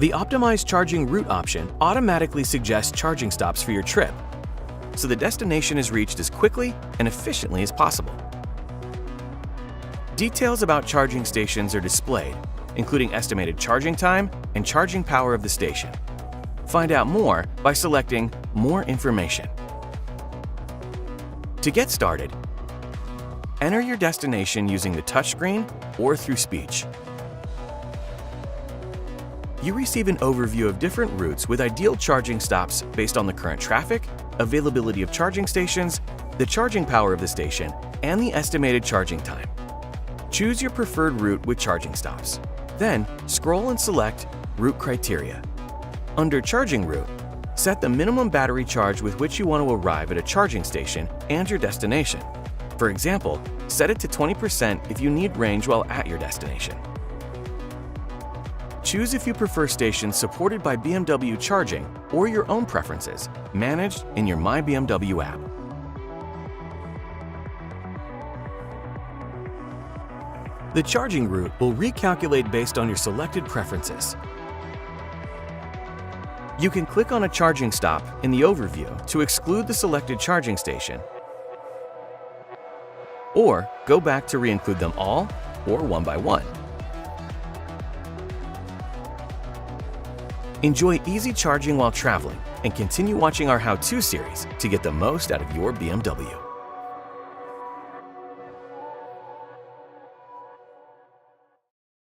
The optimized charging route option automatically suggests charging stops for your trip, so the destination is reached as quickly and efficiently as possible. Details about charging stations are displayed, including estimated charging time and charging power of the station. Find out more by selecting More Information. To get started, enter your destination using the touchscreen or through speech. You receive an overview of different routes with ideal charging stops based on the current traffic, availability of charging stations, the charging power of the station, and the estimated charging time. Choose your preferred route with charging stops. Then, scroll and select Route Criteria. Under Charging Route, set the minimum battery charge with which you want to arrive at a charging station and your destination. For example, set it to 20% if you need range while at your destination. Choose if you prefer stations supported by BMW Charging or your own preferences, managed in your My BMW app. The charging route will recalculate based on your selected preferences. You can click on a charging stop in the overview to exclude the selected charging station, or go back to re-include them all or one by one. Enjoy easy charging while traveling and continue watching our how-to series to get the most out of your BMW.